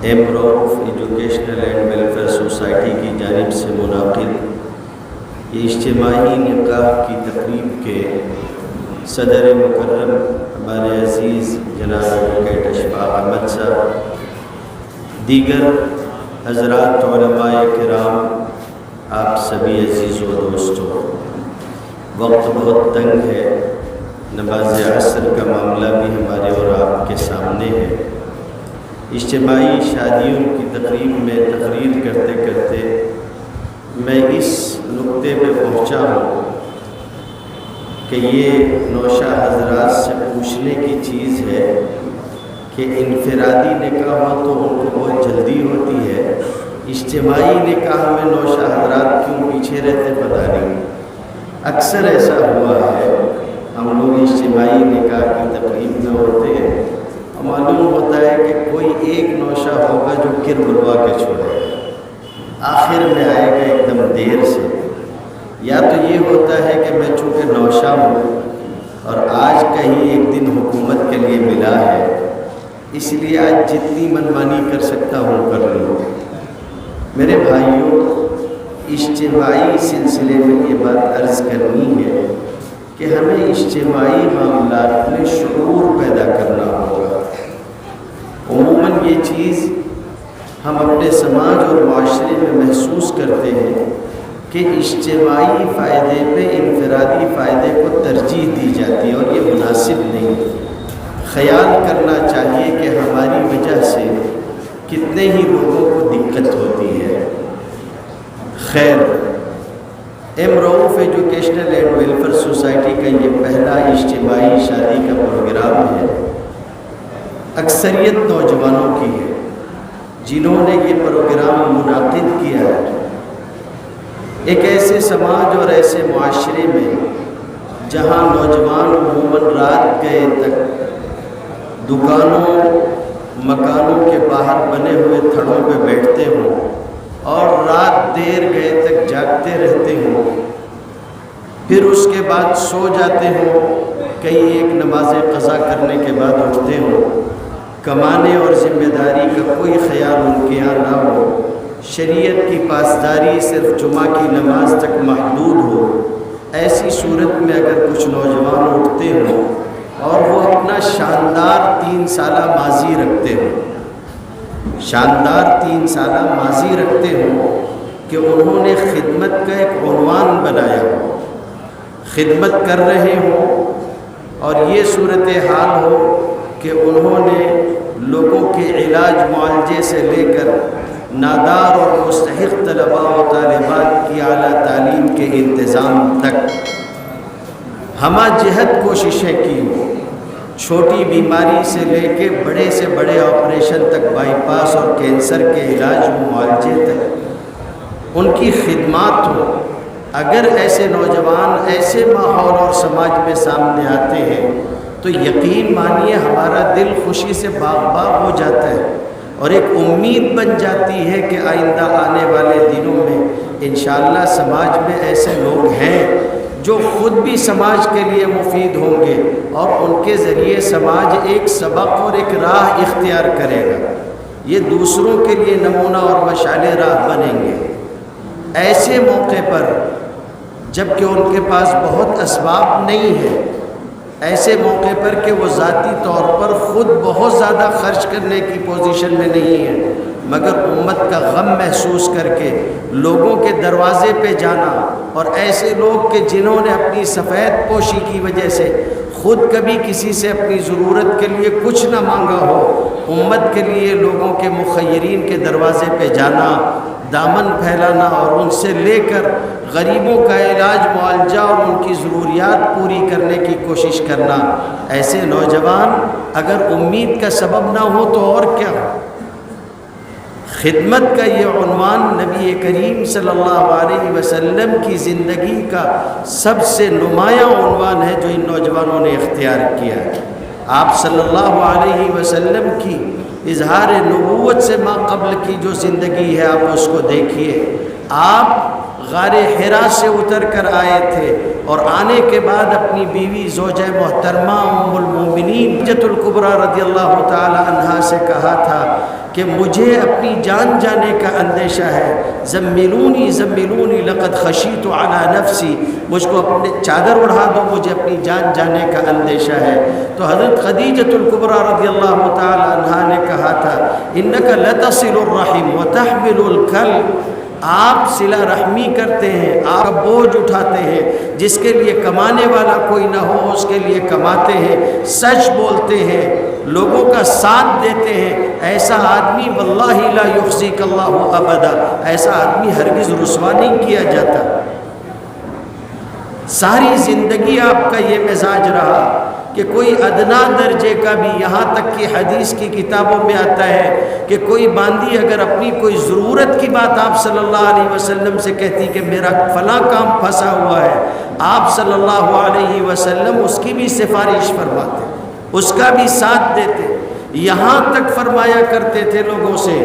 M Rauf educational and welfare society کی جانب سے منعقد یہ اجتماعی نکاح کی تقریب کے صدر مکرم ہمارے عزیز جناب ایڈوکیٹ اشفاق احمد صاحب، دیگر حضرات علماء کرام، آپ سبھی عزیز و دوستوں، وقت بہت تنگ ہے، نماز عصر کا معاملہ بھی ہمارے اور آپ کے سامنے ہے۔ اجتماعی شادیوں کی تقریب میں تقریر کرتے کرتے میں اس نقطے پہ پہنچا ہوں کہ یہ نوشہ حضرات سے پوچھنے کی چیز ہے کہ انفرادی نکاح ہو تو ان کو بہت جلدی ہوتی ہے، اجتماعی نکاح میں نوشہ حضرات کیوں پیچھے رہتے پتہ نہیں۔ اکثر ایسا ہوا ہے، ہم لوگ اجتماعی نکاح کی تقریب میں ہوتے ہیں، معلوم ہوتا ہے کہ کوئی ایک نوشہ ہوگا جو کر بلوا کے چھوڑے، آخر میں آئے گا ایک دم دیر سے۔ یا تو یہ ہوتا ہے کہ میں چونکہ نوشہ ہوں اور آج کہیں ایک دن حکومت کے لیے ملا ہے، اس لیے آج جتنی منمانی کر سکتا ہوں کر لوں۔ میرے بھائیوں، اجتماعی سلسلے میں یہ بات عرض کرنی ہے کہ ہمیں اجتماعی معاملات میں شعور پیدا کرنا ہوگا۔ عموماً یہ چیز ہم اپنے سماج اور معاشرے میں محسوس کرتے ہیں کہ اجتماعی فائدے پہ انفرادی فائدے کو ترجیح دی جاتی ہے، اور یہ مناسب نہیں۔ خیال کرنا چاہیے کہ ہماری وجہ سے کتنے ہی لوگوں کو دقت ہوتی ہے۔ خیر، M Rauf educational and welfare society کا یہ پہلا اجتماعی شادی کا پروگرام ہے، اکثریت نوجوانوں کی ہے جنہوں نے یہ پروگرام منعقد کیا ہے۔ ایک ایسے سماج اور ایسے معاشرے میں جہاں نوجوان عموماً رات گئے تک دکانوں مکانوں کے باہر بنے ہوئے تھڑوں پہ بیٹھتے ہوں اور رات دیر گئے تک جاگتے رہتے ہوں، پھر اس کے بعد سو جاتے ہوں، کئی ایک نماز قضا کرنے کے بعد اٹھتے ہوں، کمانے اور ذمہ داری کا کوئی خیال ان کے یہاں نہ ہو، شریعت کی پاسداری صرف جمعہ کی نماز تک محدود ہو۔ ایسی صورت میں اگر کچھ نوجوان اٹھتے ہوں اور وہ اپنا شاندار 3 سالہ ماضی رکھتے ہوں، شاندار 3 سالہ ماضی رکھتے ہوں کہ انہوں نے خدمت کا ایک عنوان بنایا ہو، خدمت کر رہے ہوں، اور یہ صورتحال ہو کہ انہوں نے لوگوں کے علاج معالجے سے لے کر نادار اور مستحق طلباء و طالبات کی اعلیٰ تعلیم کے انتظام تک ہمہ جہت کوششیں کی ہوں، چھوٹی بیماری سے لے کے بڑے سے بڑے آپریشن تک، بائی پاس اور کینسر کے علاج و معالجے تک ان کی خدمات ہوں۔ اگر ایسے نوجوان ایسے ماحول اور سماج میں سامنے آتے ہیں تو یقین مانیے ہمارا دل خوشی سے باغ باغ ہو جاتا ہے، اور ایک امید بن جاتی ہے کہ آئندہ آنے والے دنوں میں انشاءاللہ سماج میں ایسے لوگ ہیں جو خود بھی سماج کے لیے مفید ہوں گے، اور ان کے ذریعے سماج ایک سبق اور ایک راہ اختیار کرے گا، یہ دوسروں کے لیے نمونہ اور مشعل راہ بنیں گے۔ ایسے موقع پر جب کہ ان کے پاس بہت اسباب نہیں ہے، ایسے موقع پر کہ وہ ذاتی طور پر خود بہت زیادہ خرچ کرنے کی پوزیشن میں نہیں ہے، مگر امت کا غم محسوس کر کے لوگوں کے دروازے پہ جانا، اور ایسے لوگ کہ جنہوں نے اپنی سفید پوشی کی وجہ سے خود کبھی کسی سے اپنی ضرورت کے لیے کچھ نہ مانگا ہو، امت کے لیے لوگوں کے مخیرین کے دروازے پہ جانا، دامن پھیلانا اور ان سے لے کر غریبوں کا علاج معالجہ اور ان کی ضروریات پوری کرنے کی کوشش کرنا، ایسے نوجوان اگر امید کا سبب نہ ہو تو اور کیا ہو۔ خدمت کا یہ عنوان نبی کریم صلی اللہ علیہ وسلم کی زندگی کا سب سے نمایاں عنوان ہے جو ان نوجوانوں نے اختیار کیا ہے۔ آپ صلی اللہ علیہ وسلم کی اظہار نبوت سے ما قبل کی جو زندگی ہے آپ اس کو دیکھیے۔ آپ غار حرا سے اتر کر آئے تھے اور آنے کے بعد اپنی بیوی زوجہ محترمہ ام المومنین حجۃ الکبریٰ رضی اللہ تعالی عنہا سے کہا تھا کہ مجھے اپنی جان جانے کا اندیشہ ہے، زملونی زملونی لقد خشیت علی نفسی، مجھ کو اپنے چادر اڑا دو، مجھے اپنی جان جانے کا اندیشہ ہے۔ تو حضرت خدیجۃ الکبریٰ رضی اللہ تعالی عنہا نے کہا تھا انک لتصل الرحم وتحمل الکلب، آپ صلہ رحمی کرتے ہیں، آپ بوجھ اٹھاتے ہیں، جس کے لیے کمانے والا کوئی نہ ہو اس کے لیے کماتے ہیں، سچ بولتے ہیں، لوگوں کا ساتھ دیتے ہیں، ایسا آدمی واللہ لا یخزیک اللہ ابدا، ایسا آدمی ہرگز رسوا نہیں کیا جاتا۔ ساری زندگی آپ کا یہ مزاج رہا کہ کوئی ادنا درجے کا بھی، یہاں تک کہ حدیث کی کتابوں میں آتا ہے کہ کوئی باندی اگر اپنی کوئی ضرورت کی بات آپ صلی اللہ علیہ وسلم سے کہتی کہ میرا فلاں کام پھنسا ہوا ہے، آپ صلی اللہ علیہ وسلم اس کی بھی سفارش فرماتے، اس کا بھی ساتھ دیتے، یہاں تک فرمایا کرتے تھے لوگوں سے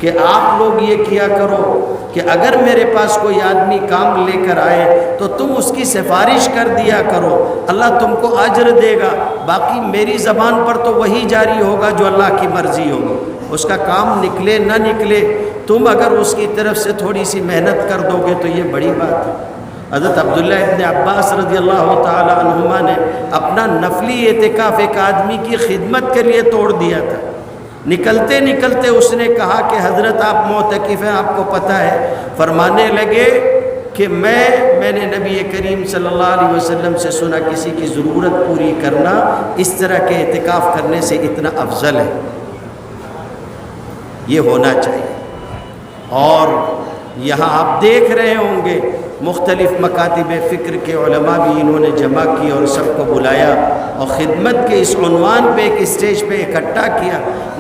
کہ آپ لوگ یہ کیا کرو کہ اگر میرے پاس کوئی آدمی کام لے کر آئے تو تم اس کی سفارش کر دیا کرو، اللہ تم کو اجر دے گا، باقی میری زبان پر تو وہی جاری ہوگا جو اللہ کی مرضی ہوگی، اس کا کام نکلے نہ نکلے، تم اگر اس کی طرف سے تھوڑی سی محنت کر دو گے تو یہ بڑی بات ہے۔ حضرت عبداللہ ابن عباس رضی اللہ تعالی عنہما نے اپنا نفلی اعتکاف ایک آدمی کی خدمت کے لیے توڑ دیا تھا، نکلتے نکلتے اس نے کہا کہ حضرت آپ معتکف ہیں، آپ کو پتہ ہے، فرمانے لگے کہ میں نے نبی کریم صلی اللہ علیہ وسلم سے سنا کسی کی ضرورت پوری کرنا اس طرح کے اعتکاف کرنے سے اتنا افضل ہے، یہ ہونا چاہیے۔ اور یہاں آپ دیکھ رہے ہوں گے مختلف مکاتب فکر کے علماء بھی انہوں نے جمع کی اور سب کو بلایا اور خدمت کے اس عنوان پہ ایک اسٹیج پہ اکٹھا کیا۔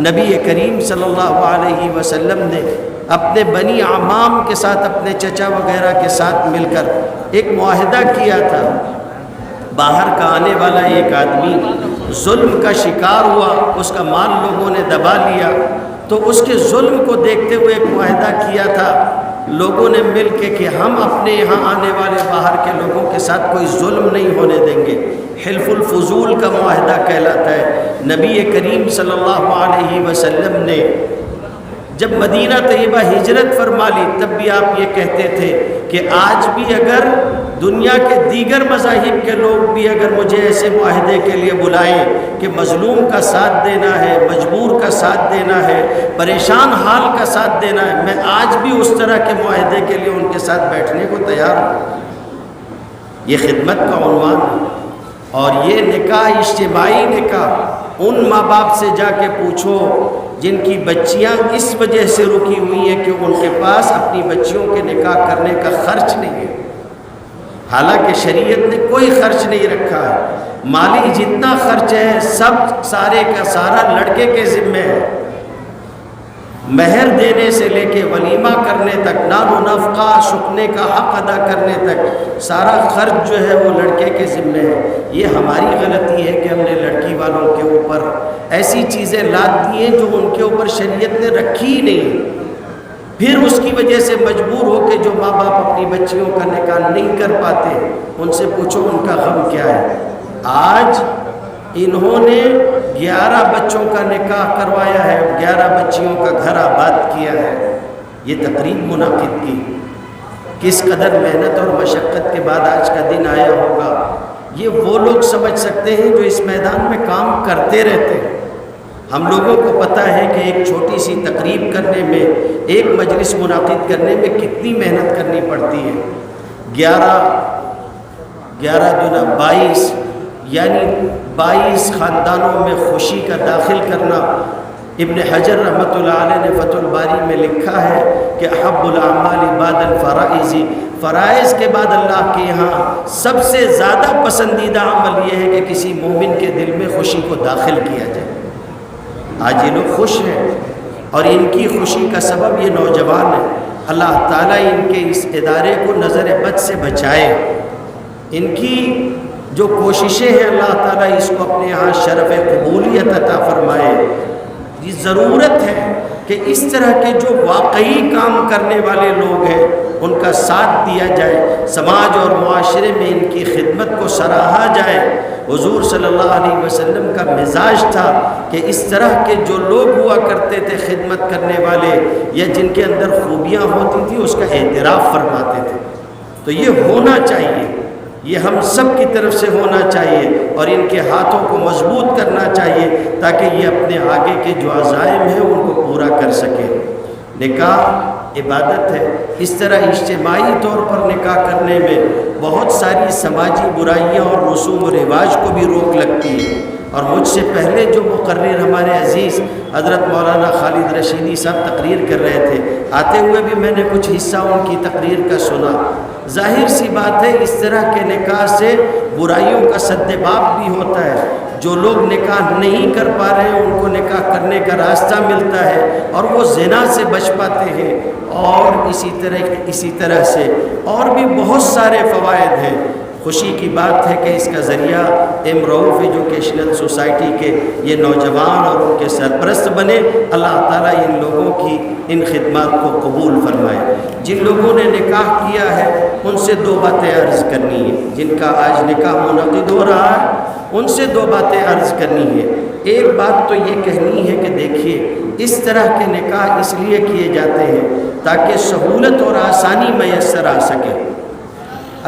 نبی کریم صلی اللہ علیہ وسلم نے اپنے بنی عمام کے ساتھ، اپنے چچا وغیرہ کے ساتھ مل کر ایک معاہدہ کیا تھا، باہر کا آنے والا ایک آدمی ظلم کا شکار ہوا، اس کا مال لوگوں نے دبا لیا، تو اس کے ظلم کو دیکھتے ہوئے ایک معاہدہ کیا تھا لوگوں نے مل کے کہ ہم اپنے یہاں آنے والے باہر کے لوگوں کے ساتھ کوئی ظلم نہیں ہونے دیں گے، حلف الفضول کا معاہدہ کہلاتا ہے۔ نبی کریم صلی اللہ علیہ وسلم نے جب مدینہ طیبہ ہجرت فرما لی تب بھی آپ یہ کہتے تھے کہ آج بھی اگر دنیا کے دیگر مذاہب کے لوگ بھی اگر مجھے ایسے معاہدے کے لیے بلائیں کہ مظلوم کا ساتھ دینا ہے، مجبور کا ساتھ دینا ہے، پریشان حال کا ساتھ دینا ہے، میں آج بھی اس طرح کے معاہدے کے لیے ان کے ساتھ بیٹھنے کو تیار ہوں۔ یہ خدمت کا عنوان ہے۔ اور یہ نکاح اجتماعی نکاح، ان ماں باپ سے جا کے پوچھو جن کی بچیاں اس وجہ سے رکی ہوئی ہیں کہ ان کے پاس اپنی بچیوں کے نکاح کرنے کا خرچ نہیں ہے، حالانکہ شریعت نے کوئی خرچ نہیں رکھا ہے، مالی جتنا خرچ ہے سب سارے کا سارا لڑکے کے ذمے ہے، مہر دینے سے لے کے ولیمہ کرنے تک، نان و نفقہ شکنے کا حق ادا کرنے تک سارا خرچ جو ہے وہ لڑکے کے ذمے ہے۔ یہ ہماری غلطی ہے کہ ہم نے لڑکی والوں کے اوپر ایسی چیزیں لاد دی ہیں جو ان کے اوپر شریعت نے رکھی ہی نہیں، پھر اس کی وجہ سے مجبور ہو کے جو ماں باپ اپنی بچیوں کا نکاح نہیں کر پاتے ان سے پوچھو ان کا غم کیا ہے۔ آج انہوں نے 11 بچوں کا نکاح کروایا ہے، 11 بچیوں کا گھر آباد کیا ہے، یہ تقریب منعقد کی، کس قدر محنت اور مشقت کے بعد آج کا دن آیا ہوگا، یہ وہ لوگ سمجھ سکتے ہیں جو اس میدان میں کام کرتے رہتے ہیں۔ ہم لوگوں کو پتہ ہے کہ ایک چھوٹی سی تقریب کرنے میں، ایک مجلس منعقد کرنے میں کتنی محنت کرنی پڑتی ہے۔ 11 دونا 22، یعنی 22 خاندانوں میں خوشی کا داخل کرنا۔ ابن حجر رحمۃ اللہ علیہ نے فتح الباری میں لکھا ہے کہ احب الاعمال بعد الفرائض، فرائض کے بعد اللہ کے یہاں سب سے زیادہ پسندیدہ عمل یہ ہے کہ کسی مومن کے دل میں خوشی کو داخل کیا جائے۔ آج یہ لوگ خوش ہیں اور ان کی خوشی کا سبب یہ نوجوان ہے۔ اللہ تعالیٰ ان کے اس ادارے کو نظر بد سے بچائے، ان کی جو کوششیں ہیں اللہ تعالیٰ اس کو اپنے یہاں شرف قبولیت عطا فرمائے۔ یہ ضرورت ہے کہ اس طرح کے جو واقعی کام کرنے والے لوگ ہیں ان کا ساتھ دیا جائے، سماج اور معاشرے میں ان کی خدمت کو سراہا جائے۔ حضور صلی اللہ علیہ وسلم کا مزاج تھا کہ اس طرح کے جو لوگ ہوا کرتے تھے خدمت کرنے والے یا جن کے اندر خوبیاں ہوتی تھیں اس کا اعتراف فرماتے تھے۔ تو یہ ہونا چاہیے، یہ ہم سب کی طرف سے ہونا چاہیے اور ان کے ہاتھوں کو مضبوط کرنا چاہیے تاکہ یہ اپنے آگے کے جو عزائم ہیں ان کو پورا کر سکیں۔ نکاح عبادت ہے، اس طرح اجتماعی طور پر نکاح کرنے میں بہت ساری سماجی برائیاں اور رسوم و رواج کو بھی روک لگتی ہے۔ اور مجھ سے پہلے جو مقرر ہمارے عزیز حضرت مولانا خالد رشیدی صاحب تقریر کر رہے تھے، آتے ہوئے بھی میں نے کچھ حصہ ان کی تقریر کا سنا۔ ظاہر سی بات ہے اس طرح کے نکاح سے برائیوں کا سدباب بھی ہوتا ہے۔ جو لوگ نکاح نہیں کر پا رہے ہیں ان کو نکاح کرنے کا راستہ ملتا ہے اور وہ زنا سے بچ پاتے ہیں، اور اسی طرح سے اور بھی بہت سارے فوائد ہیں۔ خوشی کی بات ہے کہ اس کا ذریعہ ایم رؤوف ایجوکیشنل سوسائٹی کے یہ نوجوان اور ان کے سرپرست بنے۔ اللہ تعالیٰ ان لوگوں کی ان خدمات کو قبول فرمائے۔ جن لوگوں نے نکاح کیا ہے ان سے دو باتیں عرض کرنی ہے، جن کا آج نکاح منعقد ہو رہا ہے ان سے دو باتیں عرض کرنی ہے۔ ایک بات تو یہ کہنی ہے کہ دیکھیے اس طرح کے نکاح اس لیے کیے جاتے ہیں تاکہ سہولت اور آسانی میسر آ سکے۔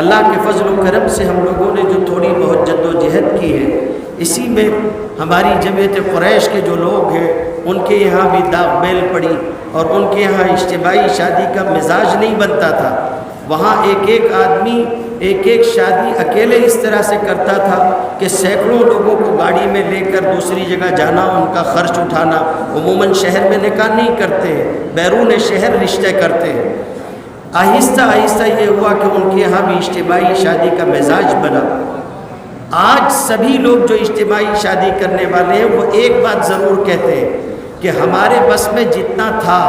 اللہ کے فضل و کرم سے ہم لوگوں نے جو تھوڑی بہت جد و جہد کی ہے، اسی میں ہماری جمعیت قریش کے جو لوگ ہیں ان کے یہاں بھی داغ بیل پڑی اور ان کے یہاں اجتماعی شادی کا مزاج نہیں بنتا تھا۔ وہاں ایک آدمی ایک شادی اکیلے اس طرح سے کرتا تھا کہ سینکڑوں لوگوں کو گاڑی میں لے کر دوسری جگہ جانا، ان کا خرچ اٹھانا۔ عموماً شہر میں نکاح نہیں کرتے ہیں، بیرون شہر رشتے کرتے ہیں۔ آہستہ آہستہ یہ ہوا کہ ان کے یہاں بھی اجتماعی شادی کا مزاج بنا۔ آج سبھی لوگ جو اجتماعی شادی کرنے والے ہیں وہ ایک بات ضرور کہتے ہیں کہ ہمارے بس میں جتنا تھا،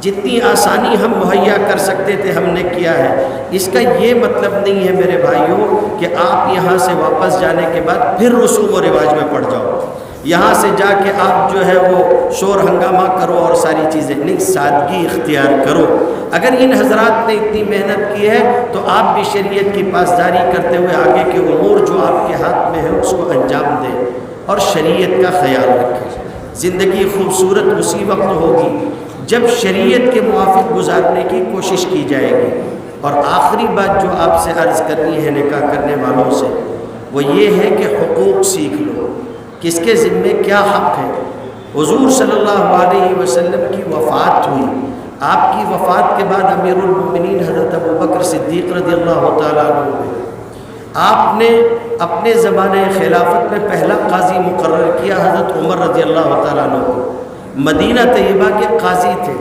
جتنی آسانی ہم مہیا کر سکتے تھے ہم نے کیا ہے۔ اس کا یہ مطلب نہیں ہے میرے بھائیوں کہ آپ یہاں سے واپس جانے کے بعد پھر رسوم و رواج میں پڑ جاؤ، یہاں سے جا کے آپ جو ہے وہ شور ہنگامہ کرو اور ساری چیزیں نہیں، سادگی اختیار کرو۔ اگر ان حضرات نے اتنی محنت کی ہے تو آپ بھی شریعت کی پاسداری کرتے ہوئے آگے کے امور جو آپ کے ہاتھ میں ہیں اس کو انجام دیں اور شریعت کا خیال رکھیں۔ زندگی خوبصورت اسی وقت ہوگی جب شریعت کے موافق گزارنے کی کوشش کی جائے گی۔ اور آخری بات جو آپ سے عرض کرنی ہے نکاح کرنے والوں سے وہ یہ ہے کہ حقوق سیکھ لو، کس کے ذمے کیا حق ہے۔ حضور صلی اللہ علیہ وسلم کی وفات ہوئی، آپ کی وفات کے بعد امیر المومنین حضرت ابوبکر صدیق رضی اللہ تعالیٰ عنہ ہوئے۔ آپ نے اپنے زمانے خلافت میں پہلا قاضی مقرر کیا حضرت عمر رضی اللہ تعالیٰ عنہ کو۔ مدینہ طیبہ کے قاضی تھے،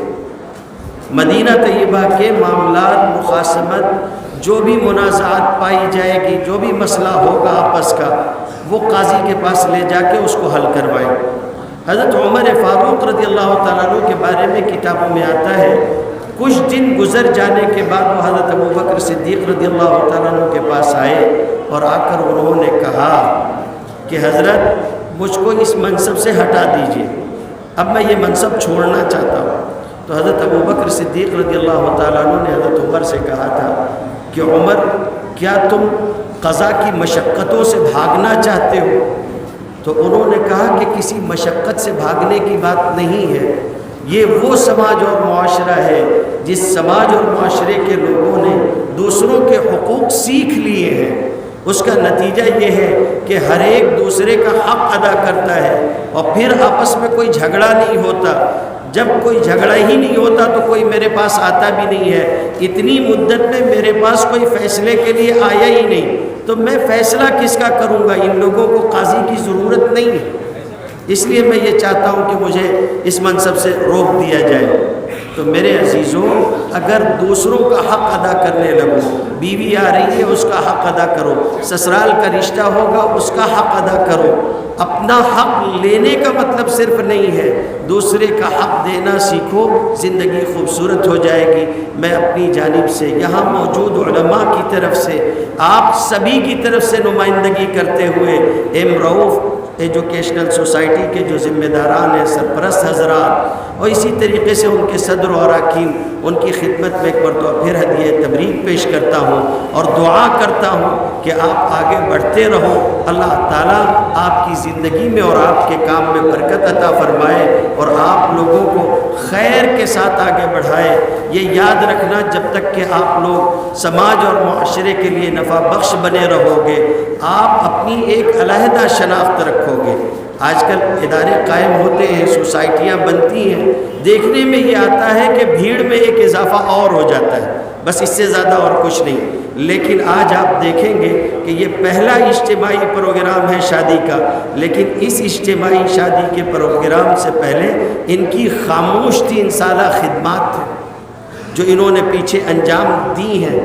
مدینہ طیبہ کے معاملات، مخاصمت، جو بھی منازعات پائی جائے گی، جو بھی مسئلہ ہوگا آپس کا، وہ قاضی کے پاس لے جا کے اس کو حل کروائیں۔ حضرت عمر فاروق رضی اللہ تعالیٰ عنہ کے بارے میں کتابوں میں آتا ہے کچھ دن گزر جانے کے بعد وہ حضرت ابوبکر صدیق رضی اللہ تعالیٰ عنہ کے پاس آئے اور آ کر انہوں نے کہا کہ حضرت مجھ کو اس منصب سے ہٹا دیجئے، اب میں یہ منصب چھوڑنا چاہتا ہوں۔ تو حضرت ابوبکر صدیق رضی اللہ تعالیٰ عنہ نے حضرت عمر سے کہا تھا کہ عمر کیا تم قضا کی مشقتوں سے بھاگنا چاہتے ہو؟ تو انہوں نے کہا کہ کسی مشقت سے بھاگنے کی بات نہیں ہے، یہ وہ سماج اور معاشرہ ہے جس سماج اور معاشرے کے لوگوں نے دوسروں کے حقوق سیکھ لیے ہیں، اس کا نتیجہ یہ ہے کہ ہر ایک دوسرے کا حق ادا کرتا ہے اور پھر آپس میں کوئی جھگڑا نہیں ہوتا۔ جب کوئی جھگڑا ہی نہیں ہوتا تو کوئی میرے پاس آتا بھی نہیں ہے۔ اتنی مدت میں میرے پاس کوئی فیصلے کے لیے آیا ہی نہیں، تو میں فیصلہ کس کا کروں گا؟ ان لوگوں کو قاضی کی ضرورت نہیں ہے۔ اس لیے میں یہ چاہتا ہوں کہ مجھے اس منصب سے روک دیا جائے۔ تو میرے عزیزوں، اگر دوسروں کا حق ادا کرنے لگو، بیوی آ رہی ہے اس کا حق ادا کرو، سسرال کا رشتہ ہوگا اس کا حق ادا کرو۔ اپنا حق لینے کا مطلب صرف نہیں ہے، دوسرے کا حق دینا سیکھو، زندگی خوبصورت ہو جائے گی۔ میں اپنی جانب سے یہاں موجود علماء کی طرف سے، آپ سبھی کی طرف سے نمائندگی کرتے ہوئے ایم رؤوف ایجوکیشنل سوسائٹی کے جو ذمہ داران ہیں، سرپرست حضرات، اور اسی طریقے سے ان کے صدر و اراکین، ان کی خدمت میں ایک مرتبہ پھر ہدیہ تبریک پیش کرتا ہوں اور دعا کرتا ہوں کہ آپ آگے بڑھتے رہو، اللہ تعالیٰ آپ کی زندگی میں اور آپ کے کام میں برکت عطا فرمائے اور آپ لوگوں کو خیر کے ساتھ آگے بڑھائے۔ یہ یاد رکھنا، جب تک کہ آپ لوگ سماج اور معاشرے کے لیے نفع بخش بنے رہو گے، آپ اپنی ایک علیحدہ شناخت رکھو گے۔ آج کل ادارے قائم ہوتے ہیں، سوسائٹیاں بنتی ہیں، دیکھنے میں یہ آتا ہے کہ بھیڑ میں ایک اضافہ اور ہو جاتا ہے، بس اس سے زیادہ اور کچھ نہیں۔ لیکن آج آپ دیکھیں گے کہ یہ پہلا اجتماعی پروگرام ہے شادی کا، لیکن اس اجتماعی شادی کے پروگرام سے پہلے ان کی خاموش 3 سالہ خدمات تھیں جو انہوں نے پیچھے انجام دی ہیں۔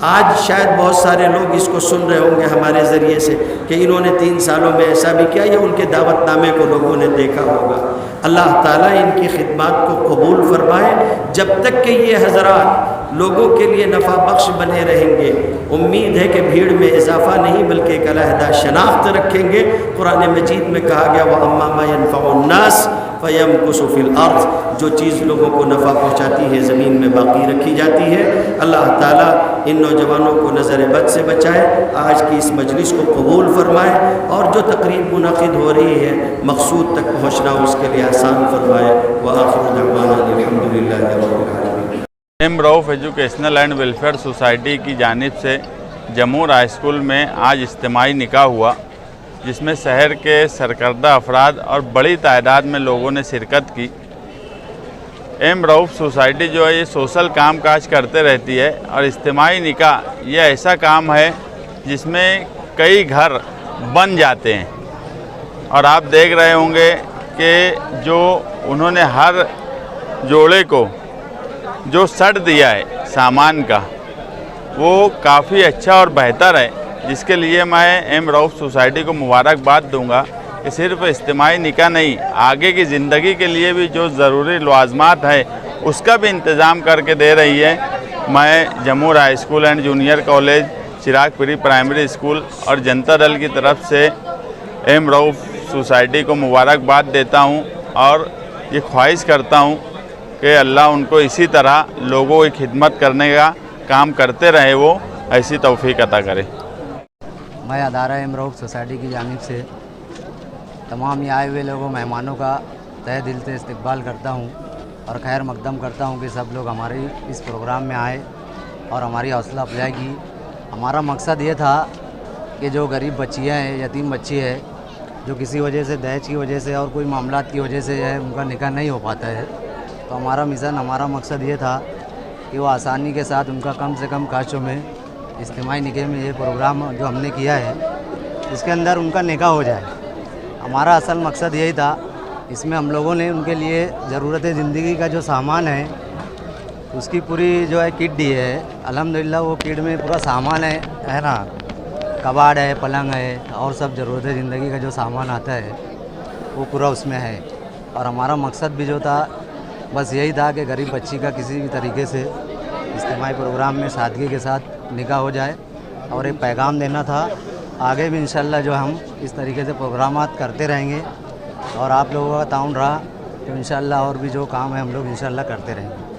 آج شاید بہت سارے لوگ اس کو سن رہے ہوں گے ہمارے ذریعے سے کہ انہوں نے 3 سالوں میں ایسا بھی کیا، یا ان کے دعوت نامے کو لوگوں نے دیکھا ہوگا۔ اللہ تعالیٰ ان کی خدمات کو قبول فرمائے۔ جب تک کہ یہ حضرات لوگوں کے لیے نفع بخش بنے رہیں گے، امید ہے کہ بھیڑ میں اضافہ نہیں بلکہ ایک علیحدہ شناخت رکھیں گے۔ قرآن مجید میں کہا گیا وَأَمَّا مَا يَنْفَعُ النَّاسَ فَيَمْكُثُ فِي الْأَرْضِ، جو چیز لوگوں کو نفع پہنچاتی ہے زمین میں باقی رکھی جاتی ہے۔ اللہ تعالیٰ ان نوجوانوں کو نظر بد سے بچائے، آج کی اس مجلس کو قبول فرمائے، اور جو تقریب منعقد ہو رہی ہے مقصود تک پہنچنا اس کے لیے آسان فرمائے۔ وآخر دعوانا الحمدللہ رب العالمین۔ M Rauf educational and welfare society کی جانب سے جمہور ہائی اسکول میں آج اجتماعی نکاح ہوا، جس میں شہر کے سرکردہ افراد اور بڑی تعداد میں لوگوں نے شرکت کی۔ ایم رؤف سوسائٹی جو ہے یہ سوشل کام کاج کرتے رہتی ہے، اور اجتماعی نکاح یہ ایسا کام ہے جس میں کئی گھر بن جاتے ہیں، اور آپ دیکھ رہے ہوں گے کہ جو انہوں نے ہر جوڑے کو جو سٹ دیا ہے سامان کا، وہ کافی اچھا اور بہتر ہے، جس کے لیے میں ایم رؤف سوسائٹی کو مبارکباد دوں گا کہ صرف اجتماعی نکاح نہیں، آگے کی زندگی کے لیے بھی جو ضروری لوازمات ہے اس کا بھی انتظام کر کے دے رہی ہے۔ میں جمہور high school and junior college, چراغ پری پرائمری اسکول اور جنتا دل کی طرف سے ایم رؤف سوسائٹی کو مبارکباد دیتا ہوں، اور یہ خواہش کرتا ہوں کہ اللہ ان کو اسی طرح لوگوں کی خدمت کرنے کا کام کرتے رہے، وہ ایسی توفیق عطا کرے۔ میں ادارہ ایم رؤف سوسائٹی کی جانب سے تمام یہ آئے ہوئے لوگوں مہمانوں کا تہہ دل سے استقبال کرتا ہوں اور خیر مقدم کرتا ہوں کہ سب لوگ ہماری اس پروگرام میں آئے اور ہماری حوصلہ افزائی کی۔ ہمارا مقصد یہ تھا کہ جو غریب بچیاں ہیں، یتیم بچی ہے، جو کسی وجہ سے دہیج کی وجہ سے اور کوئی معاملات کی وجہ سے ان کا نکاح نہیں ہو پاتا ہے، تو ہمارا مشن، ہمارا مقصد یہ تھا کہ وہ آسانی کے ساتھ ان کا کم سے کم کاشتوں میں اجتماعی نکاح میں یہ پروگرام جو ہم نے کیا ہے اس کے اندر ان کا نکاح ہو جائے۔ ہمارا اصل مقصد یہی تھا۔ اس میں ہم لوگوں نے ان کے لیے ضرورت زندگی کا جو سامان ہے اس کی پوری جو ہے کٹ دی ہے۔ الحمدللہ وہ کٹ میں پورا سامان ہے نا، کباڑ ہے، پلنگ ہے، اور سب ضرورت زندگی کا جو سامان آتا ہے وہ پورا اس میں ہے۔ اور ہمارا مقصد بھی جو تھا بس یہی تھا کہ غریب بچی کا کسی بھی طریقے سے اجتماعی پروگرام میں سادگی کے ساتھ نکاح ہو جائے، اور ایک پیغام دینا تھا۔ آگے بھی انشاءاللہ جو ہم اس طریقے سے پروگرامات کرتے رہیں گے، اور آپ لوگوں کا تعاون رہا تو انشاءاللہ اور بھی جو کام ہے ہم لوگ انشاءاللہ کرتے رہیں گے۔